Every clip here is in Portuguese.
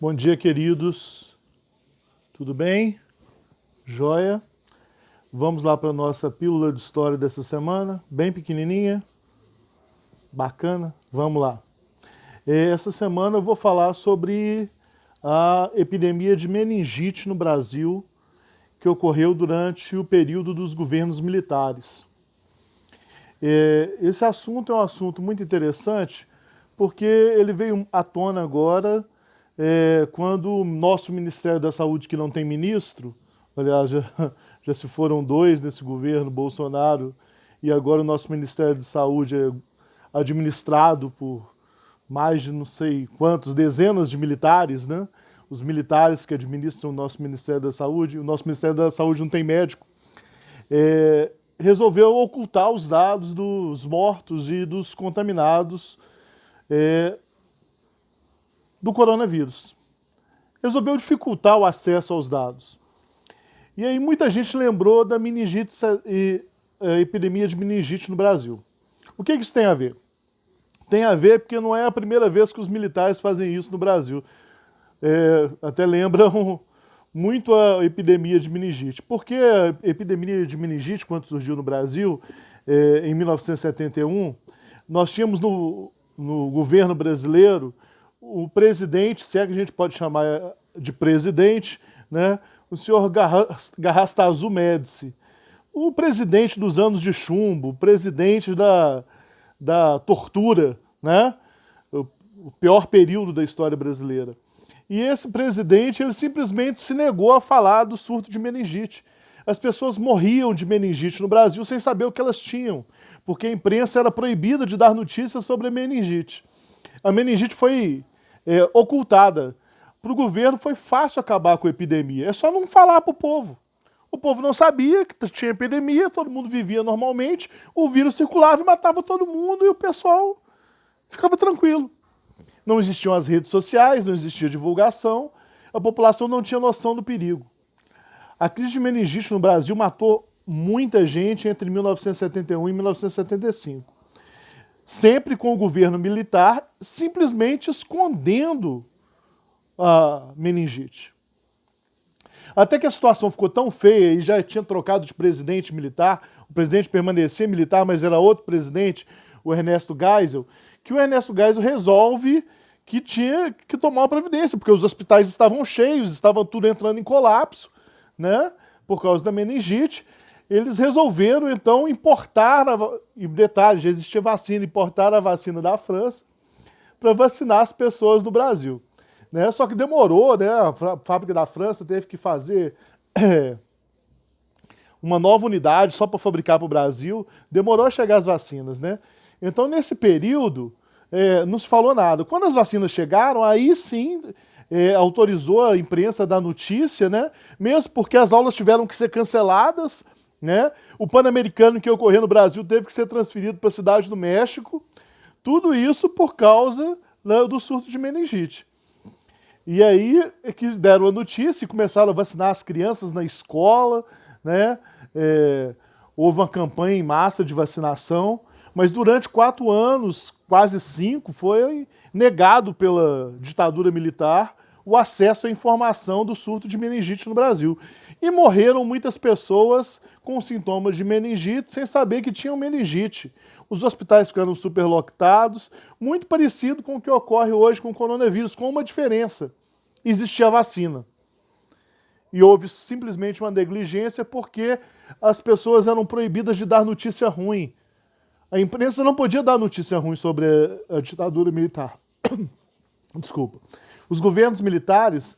Bom dia, queridos. Tudo bem? Joia? Vamos lá para a nossa pílula de história dessa semana, bem pequenininha, bacana. Vamos lá. Essa semana eu vou falar sobre a epidemia de meningite no Brasil, que ocorreu durante o período dos governos militares. Esse assunto é um assunto muito interessante, porque ele veio à tona agora, quando o nosso Ministério da Saúde, que não tem ministro, aliás, já se foram dois nesse governo, Bolsonaro, e agora o nosso Ministério de Saúde é administrado por mais de não sei quantos, dezenas de militares, né? Os militares que administram o nosso Ministério da Saúde, o nosso Ministério da Saúde não tem médico, resolveu ocultar os dados dos mortos e dos contaminados do coronavírus. Resolveu dificultar o acesso aos dados. E aí muita gente lembrou da meningite e a epidemia de meningite no Brasil. O que isso tem a ver? Tem a ver porque não é a primeira vez que os militares fazem isso no Brasil. Até lembram muito a epidemia de meningite. Porque a epidemia de meningite, quando surgiu no Brasil, em 1971, nós tínhamos no governo brasileiro o presidente, se é que a gente pode chamar de presidente, né, o senhor Garrastazu Médici, o presidente dos anos de chumbo, o presidente da tortura, né, o pior período da história brasileira. E esse presidente, ele simplesmente se negou a falar do surto de meningite. As pessoas morriam de meningite no Brasil sem saber o que elas tinham, porque a imprensa era proibida de dar notícias sobre a meningite. A meningite foi ocultada. Para o governo foi fácil acabar com a epidemia. É só não falar para o povo. O povo não sabia que tinha epidemia, todo mundo vivia normalmente, o vírus circulava e matava todo mundo e o pessoal ficava tranquilo. Não existiam as redes sociais, não existia divulgação, a população não tinha noção do perigo. A crise de meningite no Brasil matou muita gente entre 1971 e 1975. Sempre com o governo militar simplesmente escondendo a meningite. Até que a situação ficou tão feia e já tinha trocado de presidente militar, o presidente permanecia militar, mas era outro presidente, o Ernesto Geisel, que o Ernesto Geisel resolve que tinha que tomar uma providência, porque os hospitais estavam cheios, estavam tudo entrando em colapso, né, por causa da meningite. Eles resolveram, então, importar, e detalhe, já existia vacina, importar a vacina da França para vacinar as pessoas no Brasil. Né? Só que demorou, né? A fábrica da França teve que fazer uma nova unidade só para fabricar para o Brasil, demorou a chegar as vacinas. Né? Então, nesse período, não se falou nada. Quando as vacinas chegaram, aí sim autorizou a imprensa a dar notícia, né? Mesmo porque as aulas tiveram que ser canceladas, né? O Pan-Americano que ocorreu no Brasil teve que ser transferido para a cidade do México. Tudo isso por causa, né, do surto de meningite. E aí é que deram a notícia e começaram a vacinar as crianças na escola, né? Houve uma campanha em massa de vacinação, mas durante 4 anos, quase 5, foi negado pela ditadura militar o acesso à informação do surto de meningite no Brasil. E morreram muitas pessoas com sintomas de meningite sem saber que tinham meningite. Os hospitais ficaram superlotados, muito parecido com o que ocorre hoje com o coronavírus, com uma diferença. Existia a vacina. E houve simplesmente uma negligência porque as pessoas eram proibidas de dar notícia ruim. A imprensa não podia dar notícia ruim sobre a ditadura militar. Desculpa. Os governos militares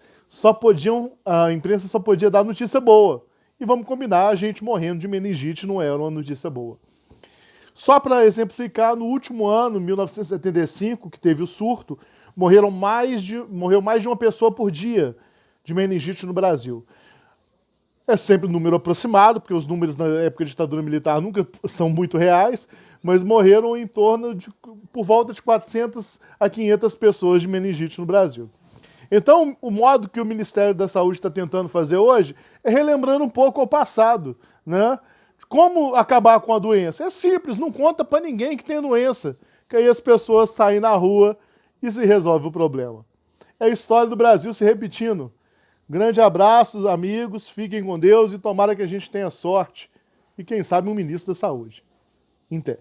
a imprensa só podia dar notícia boa. E vamos combinar, a gente morrendo de meningite não era uma notícia boa. Só para exemplificar, no último ano, 1975, que teve o surto, morreu mais de uma pessoa por dia de meningite no Brasil. É sempre um número aproximado, porque os números na época de ditadura militar nunca são muito reais, mas morreram em torno de, por volta de 400 a 500 pessoas de meningite no Brasil. Então, o modo que o Ministério da Saúde está tentando fazer hoje é relembrando um pouco o passado, né? Como acabar com a doença? É simples, não conta para ninguém que tem doença, que aí as pessoas saem na rua e se resolve o problema. é a história do Brasil se repetindo. Grande abraço, amigos, fiquem com Deus e tomara que a gente tenha sorte e quem sabe um ministro da Saúde. Em té.